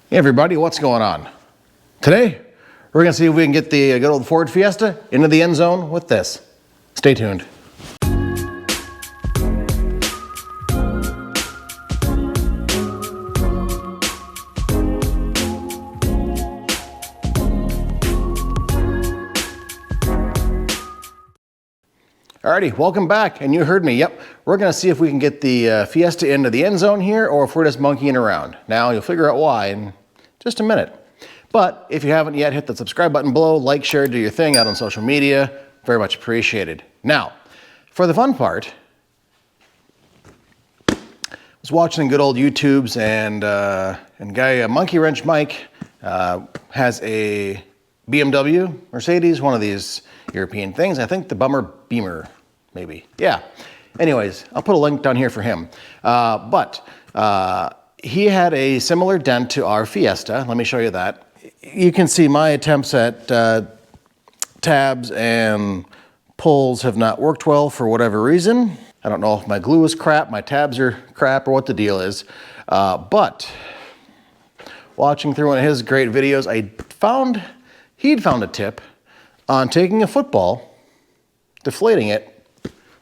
Hey everybody, what's going on? Today, we're gonna see if we can get the good old Ford Fiesta into the end zone with this. Stay tuned. Alrighty, welcome back, and you heard me. Yep, we're gonna see if we can get the Fiesta into the end zone here, or if we're just monkeying around. Now, you'll figure out why in just a minute. But if you haven't yet, hit the subscribe button below, like, share, do your thing out on social media. Very much appreciated. Now, for the fun part, I was watching good old YouTubes, and guy Monkey Wrench Mike has a BMW, Mercedes, one of these European things. I think the Beamer, maybe. Yeah. Anyways, I'll put a link down here for him. He had a similar dent to our Fiesta. Let me show you that. You can see my attempts at tabs and pulls have not worked well for whatever reason. I don't know if my glue is crap, my tabs are crap, or what the deal is. But watching through one of his great videos, he'd found a tip on taking a football, deflating it,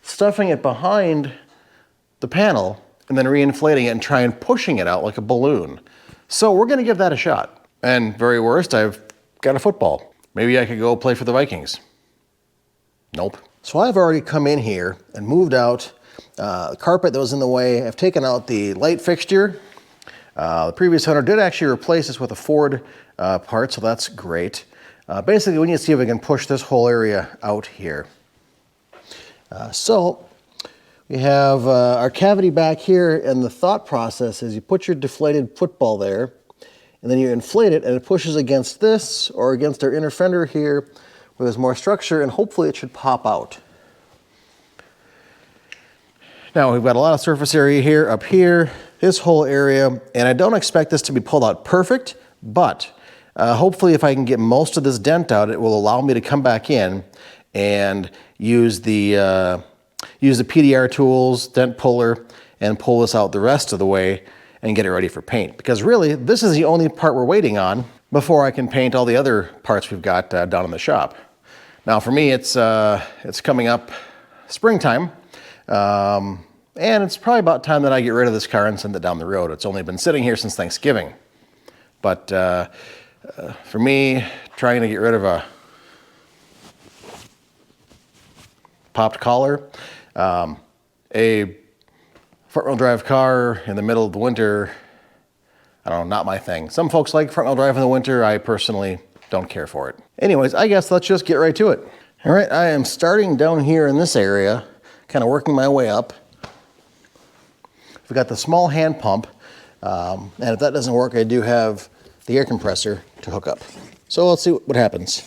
stuffing it behind the panel, and then reinflating it and trying pushing it out like a balloon. So we're gonna give that a shot. And very worst, I've got a football. Maybe I could go play for the Vikings. Nope. So I've already come in here and moved out the carpet that was in the way. I've taken out the light fixture. The previous owner did actually replace this with a Ford part, so that's great. Basically, we need to see if we can push this whole area out here. So we have our cavity back here, and the thought process is you put your deflated football there, and then you inflate it, and it pushes against this or against our inner fender here where there's more structure, and hopefully it should pop out. Now we've got a lot of surface area here, up here, this whole area, and I don't expect this to be pulled out perfect, but hopefully if I can get most of this dent out, it will allow me to come back in and use the PDR tools, dent puller, and pull this out the rest of the way and get it ready for paint. Because really, this is the only part we're waiting on before I can paint all the other parts we've got down in the shop. Now for me, it's coming up springtime, and it's probably about time that I get rid of this car and send it down the road. It's only been sitting here since Thanksgiving. But for me, trying to get rid of a popped collar, a front-wheel drive car in the middle of the winter, I don't know, not my thing. Some folks like front-wheel drive in the winter. I personally don't care for it. Anyways, I guess let's just get right to it. All right, I am starting down here in this area, kind of working my way up. We've got the small hand pump, and if that doesn't work, I do have the air compressor to hook up. So let's see what happens.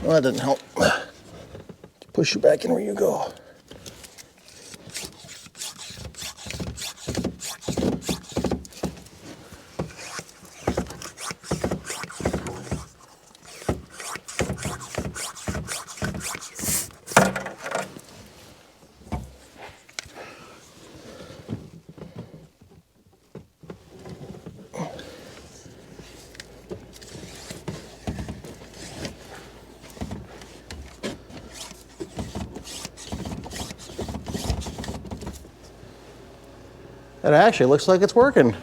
Well, that doesn't help. Push you back in where you go. It actually looks like it's working.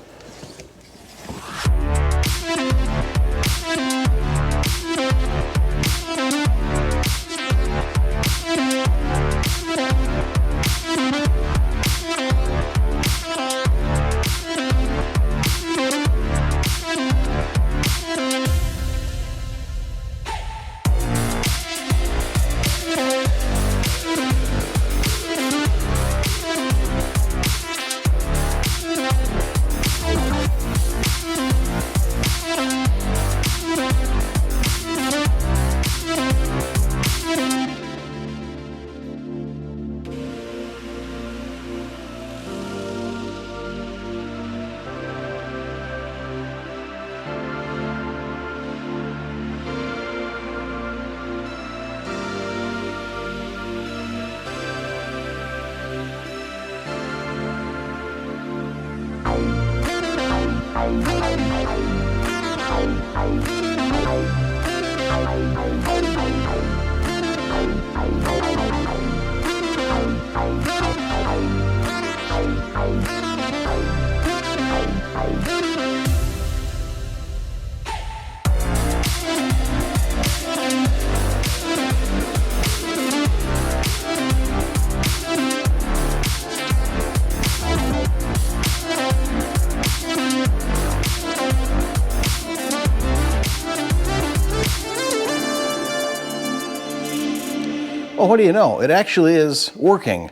Well, what do you know? It actually is working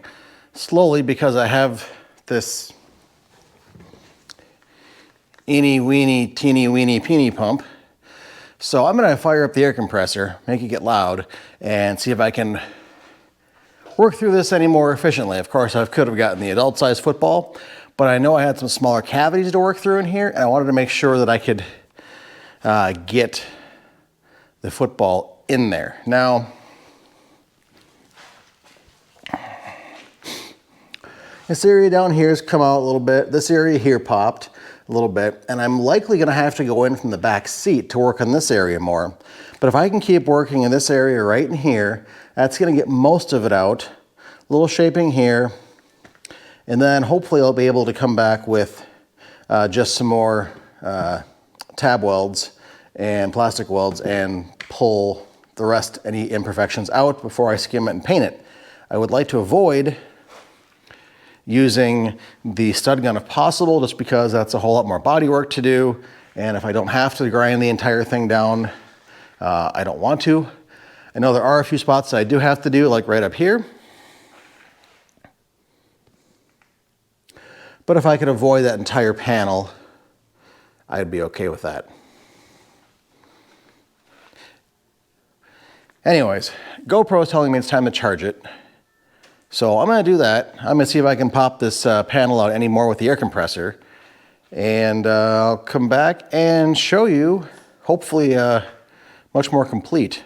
slowly because I have this eeny weeny teeny weeny peeny pump. So I'm gonna fire up the air compressor, make it get loud, and see if I can work through this any more efficiently. Of course, I could have gotten the adult size football, but I know I had some smaller cavities to work through in here, and I wanted to make sure that I could get the football in there. Now, this area down here has come out a little bit. This area here popped a little bit, and I'm likely gonna have to go in from the back seat to work on this area more. But if I can keep working in this area right in here, that's gonna get most of it out. A little shaping here, and then hopefully I'll be able to come back with just some more tab welds and plastic welds and pull the rest, any imperfections out before I skim it and paint it. I would like to avoid using the stud gun if possible, just because that's a whole lot more body work to do. And if I don't have to grind the entire thing down, I don't want to. I know there are a few spots that I do have to do, like right up here. But if I could avoid that entire panel, I'd be okay with that. Anyways, GoPro is telling me it's time to charge it. So I'm gonna do that. I'm gonna see if I can pop this panel out any more with the air compressor. And I'll come back and show you, hopefully, a much more complete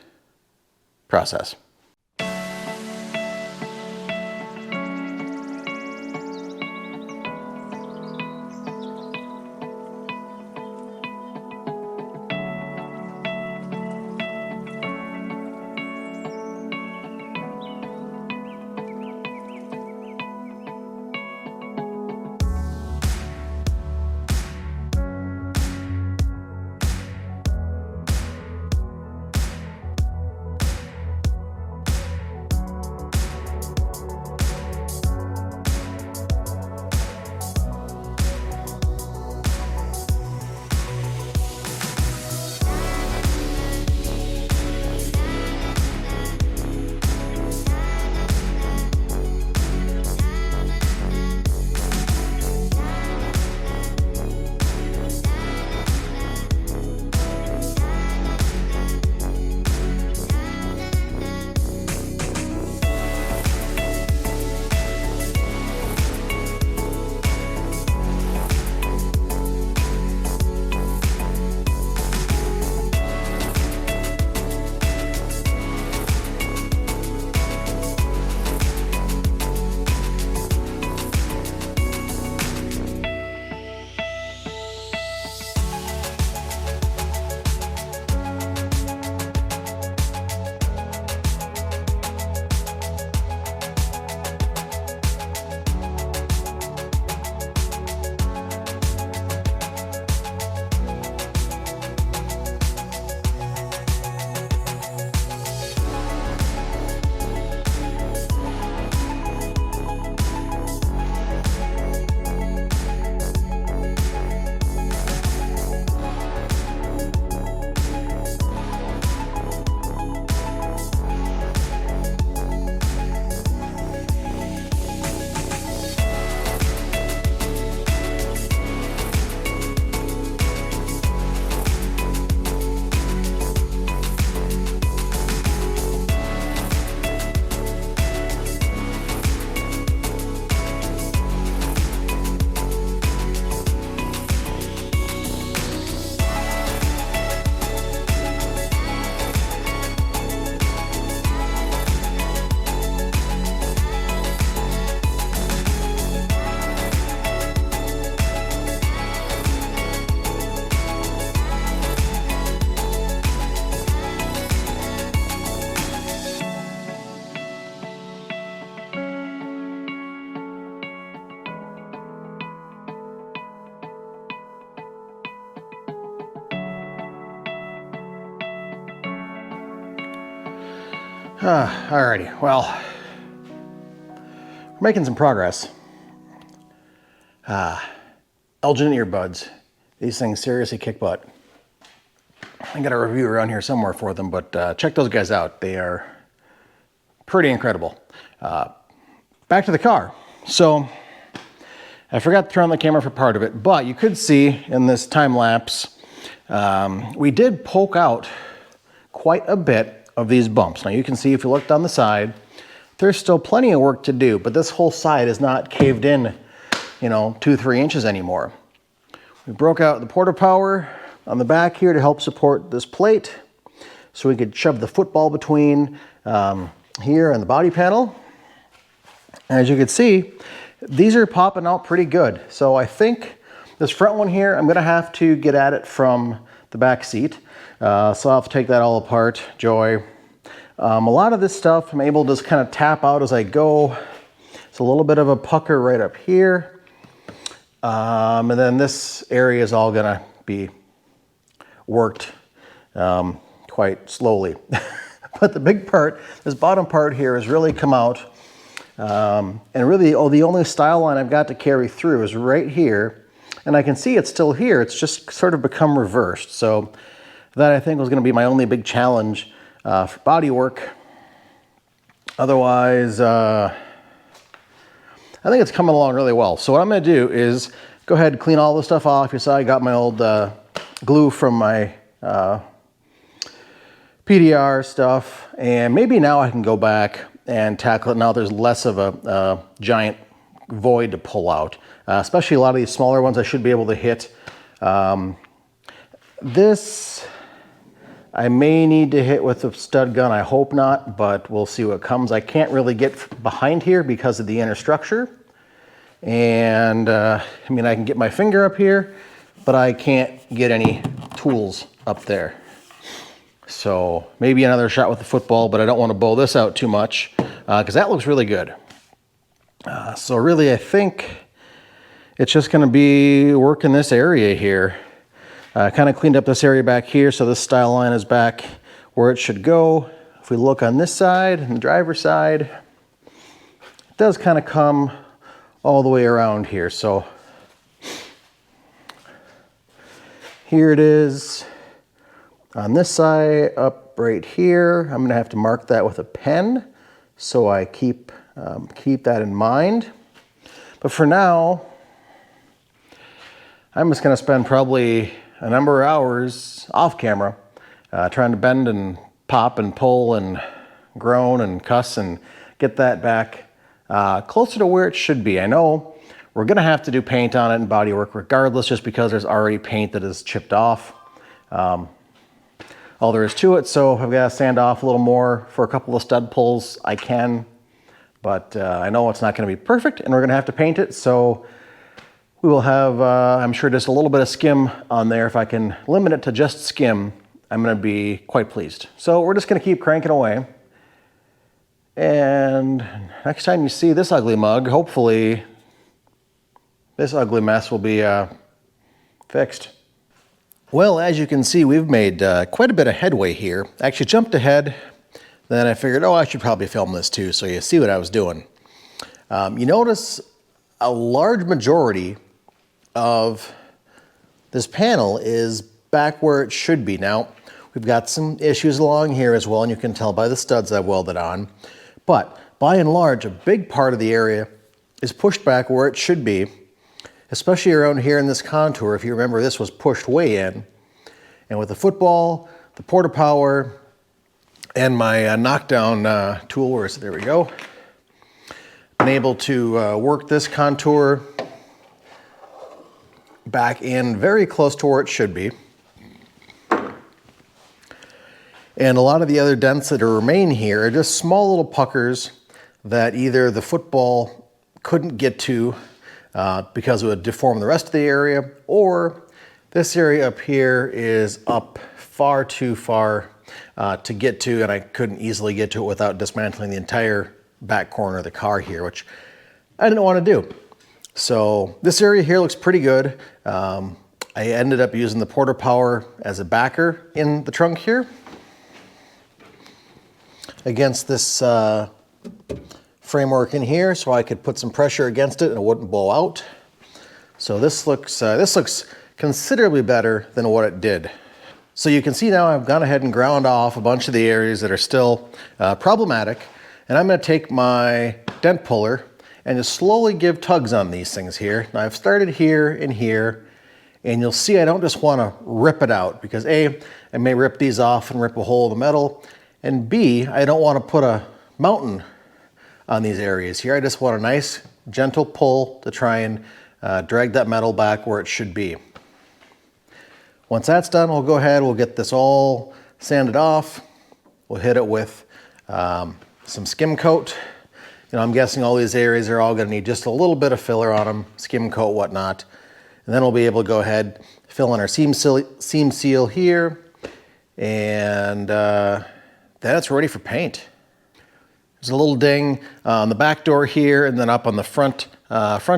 process. Alrighty, well, we're making some progress. Elgin earbuds. These things seriously kick butt. I got a review around here somewhere for them, but check those guys out. They are pretty incredible. Back to the car. So I forgot to turn on the camera for part of it, but you could see in this time lapse, we did poke out quite a bit of these bumps. Now you can see if you look down the side, there's still plenty of work to do, but this whole side is not caved in, you know, 2-3 inches anymore. We broke out the porta power on the back here to help support this plate, so we could shove the football between here and the body panel. As you can see, these are popping out pretty good. So I think this front one here, I'm gonna have to get at it from the back seat. So I'll have to take that all apart, Joy. A lot of this stuff I'm able to just kind of tap out as I go. It's a little bit of a pucker right up here. And then this area is all gonna be worked quite slowly. But the big part, this bottom part here, has really come out. And really, the only style line I've got to carry through is right here. And I can see it's still here. It's just sort of become reversed. So that, I think, was going to be my only big challenge for body work. Otherwise, I think it's coming along really well. So what I'm going to do is go ahead and clean all this stuff off. You saw I got my old glue from my PDR stuff. And maybe now I can go back and tackle it. Now there's less of a giant void to pull out. Especially a lot of these smaller ones I should be able to hit. This I may need to hit with a stud gun. I hope not, but we'll see what comes. I can't really get behind here because of the inner structure. And I mean, I can get my finger up here, but I can't get any tools up there. So maybe another shot with the football, but I don't want to bow this out too much because that looks really good. So really, I think it's just going to be working this area here. Kind of cleaned up this area back here, so this style line is back where it should go. If we look on this side, and the driver's side, it does kind of come all the way around here. So here it is. On this side, up right here, I'm gonna have to mark that with a pen so I keep that in mind. But for now, I'm just gonna spend probably a number of hours off camera trying to bend and pop and pull and groan and cuss and get that back closer to where it should be. I know we're gonna have to do paint on it and body work regardless, just because there's already paint that is chipped off. All there is to it, so I've got to sand off a little more for a couple of stud pulls. I can, but I know it's not going to be perfect, and we're going to have to paint it, so we will have, I'm sure, just a little bit of skim on there. If I can limit it to just skim, I'm going to be quite pleased. So we're just going to keep cranking away, and next time you see this ugly mug, hopefully this ugly mess will be fixed. Well, as you can see, we've made quite a bit of headway here. I actually jumped ahead, then I figured, oh, I should probably film this too, so you see what I was doing. You notice a large majority of this panel is back where it should be. Now, we've got some issues along here as well, and you can tell by the studs I've welded on. But by and large, a big part of the area is pushed back where it should be, especially around here in this contour. If you remember, this was pushed way in. And with the football, the porta power, and my knockdown tool, where is it? There we go. Been able to work this contour back in very close to where it should be. And a lot of the other dents that remain here are just small little puckers that either the football couldn't get to because it would deform the rest of the area, or this area up here is up far too far to get to, and I couldn't easily get to it without dismantling the entire back corner of the car here, which I didn't want to do. So this area here looks pretty good. I ended up using the porta power as a backer in the trunk here. against this framework in here so I could put some pressure against it and it wouldn't blow out. So this looks considerably better than what it did. So you can see now I've gone ahead and ground off a bunch of the areas that are still problematic, and I'm going to take my dent puller and just slowly give tugs on these things here. Now I've started here and here, and you'll see I don't just want to rip it out because A, I may rip these off and rip a hole in the metal, and B, I don't want to put a mountain on these areas here. I just want a nice gentle pull to try and drag that metal back where it should be. Once that's done, we'll go ahead, we'll get this all sanded off. We'll hit it with some skim coat. You know, I'm guessing all these areas are all gonna need just a little bit of filler on them, skim coat, whatnot. And then we'll be able to go ahead, fill in our seam seal here, and then it's ready for paint. There's a little ding on the back door here and then up on the front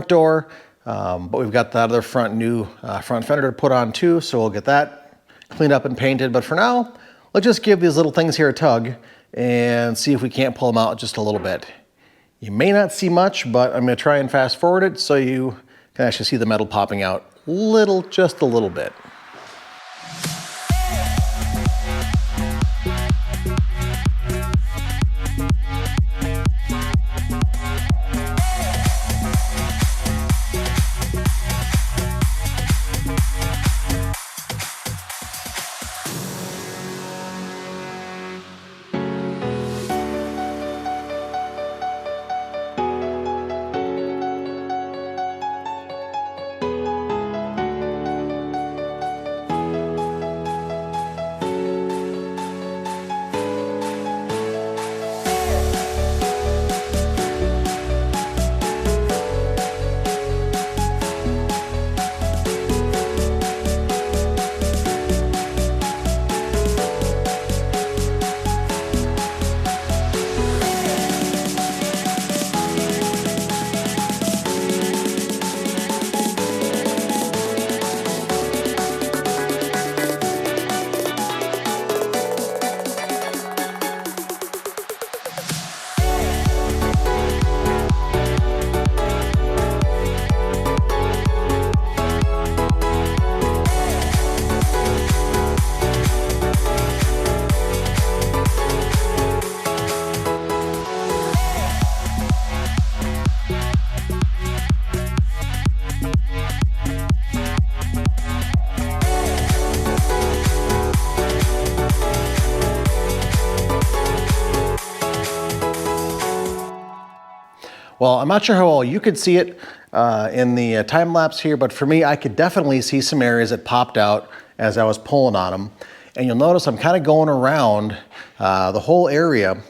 door. But we've got that other new front fender to put on too, so we'll get that cleaned up and painted. But for now, let's just give these little things here a tug and see if we can't pull them out just a little bit. You may not see much, but I'm going to try and fast forward it so you can actually see the metal popping out just a little bit. Well, I'm not sure how well you could see it in the time lapse here, but for me, I could definitely see some areas that popped out as I was pulling on them. And you'll notice I'm kind of going around the whole area,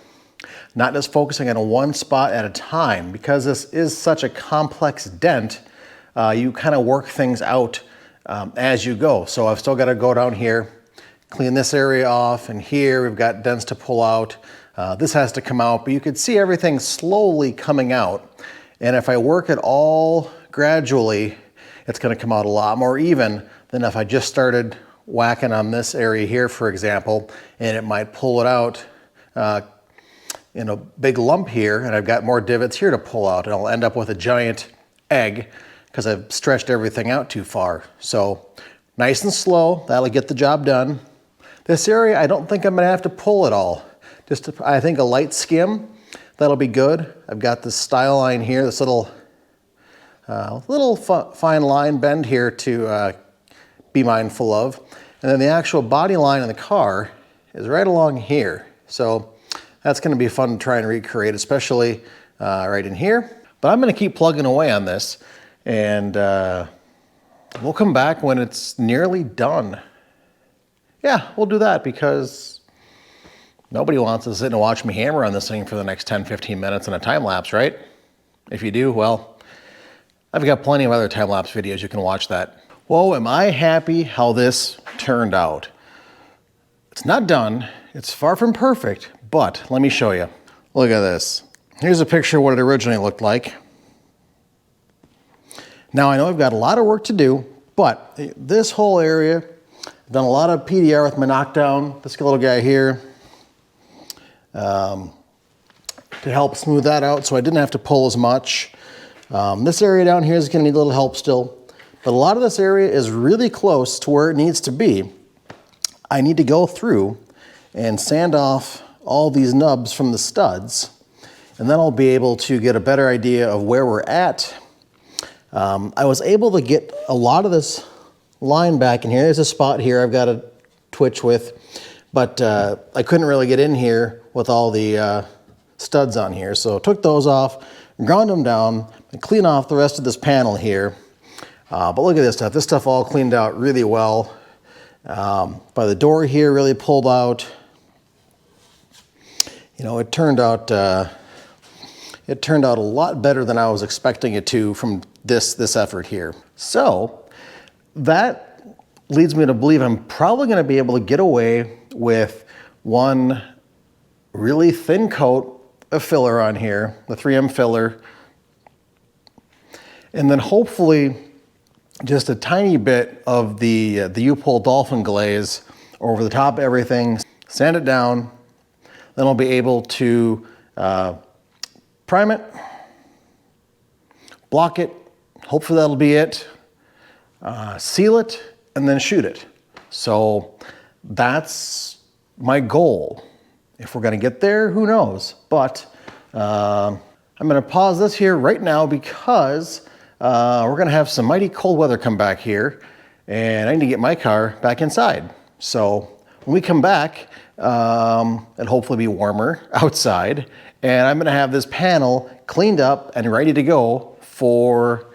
not just focusing on one spot at a time. Because this is such a complex dent, you kind of work things out as you go. So I've still got to go down here, clean this area off, and here we've got dents to pull out. This has to come out, but you could see everything slowly coming out. And if I work it all gradually, it's going to come out a lot more even than if I just started whacking on this area here, for example, and it might pull it out in a big lump here, and I've got more divots here to pull out, and I'll end up with a giant egg because I've stretched everything out too far. So nice and slow, that'll get the job done. This area, I don't think I'm going to have to pull it all. I think a light skim, that'll be good. I've got this style line here, this little fine line bend here to be mindful of. And then the actual body line in the car is right along here. So that's going to be fun to try and recreate, especially right in here. But I'm going to keep plugging away on this, and we'll come back when it's nearly done. Yeah, we'll do that because nobody wants to sit and watch me hammer on this thing for the next 10-15 minutes in a time lapse, right? If you do, well, I've got plenty of other time lapse videos you can watch that. Whoa, am I happy how this turned out. It's not done, it's far from perfect, but let me show you. Look at this. Here's a picture of what it originally looked like. Now I know I've got a lot of work to do, but this whole area, I've done a lot of PDR with my knockdown, this little guy here. to help smooth that out so I didn't have to pull as much. This area down here is gonna need a little help still, but a lot of this area is really close to where it needs to be. I need to go through and sand off all these nubs from the studs, and then I'll be able to get a better idea of where we're at. I was able to get a lot of this line back in here. There's a spot here I've got to twitch with, but I couldn't really get in here with all the studs on here. So took those off, ground them down, and clean off the rest of this panel here. But look at this stuff. This stuff all cleaned out really well. By the door here, really pulled out. You know, it turned out a lot better than I was expecting it to from this effort here. So that leads me to believe I'm probably going to be able to get away with one really thin coat of filler on here, the 3M filler, and then hopefully just a tiny bit of the U-Pull Dolphin glaze over the top of everything, sand it down, then I'll be able to prime it, block it, hopefully that'll be it, seal it, and then shoot it. So that's my goal. If we're gonna get there, who knows? But I'm gonna pause this here right now because we're gonna have some mighty cold weather come back here, and I need to get my car back inside. So when we come back, it'll hopefully be warmer outside, and I'm gonna have this panel cleaned up and ready to go for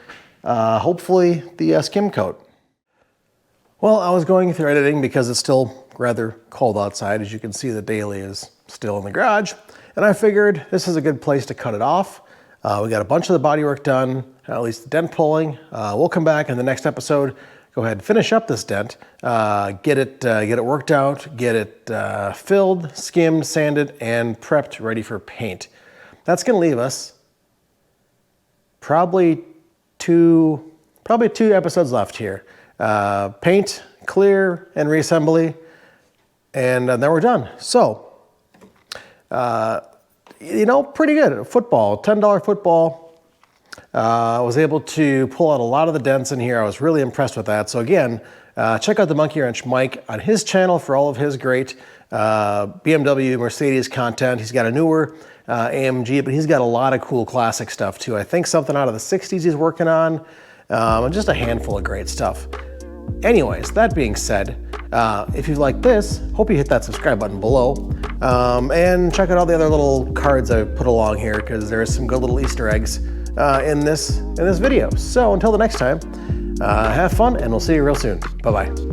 hopefully the skim coat. Well, I was going through editing because it's still rather cold outside. As you can see, the daily is still in the garage, and I figured this is a good place to cut it off. We got a bunch of the bodywork done, at least the dent pulling. We'll come back in the next episode, go ahead and finish up this dent, get it worked out, get it filled, skimmed, sanded, and prepped, ready for paint. That's gonna leave us probably two episodes left here. Paint, clear, and reassembly, and then we're done. So, you know, pretty good. Football, $10 football. I was able to pull out a lot of the dents in here. I was really impressed with that. So again, check out the Monkey Wrench Mike on his channel for all of his great BMW, Mercedes content. He's got a newer AMG, but he's got a lot of cool classic stuff too. I think something out of the 60s he's working on, and just a handful of great stuff. Anyways, that being said, if you like this, hope you hit that subscribe button below, and check out all the other little cards I put along here, because there's some good little Easter eggs in this video. So until the next time, have fun, and we'll see you real soon. Bye-bye.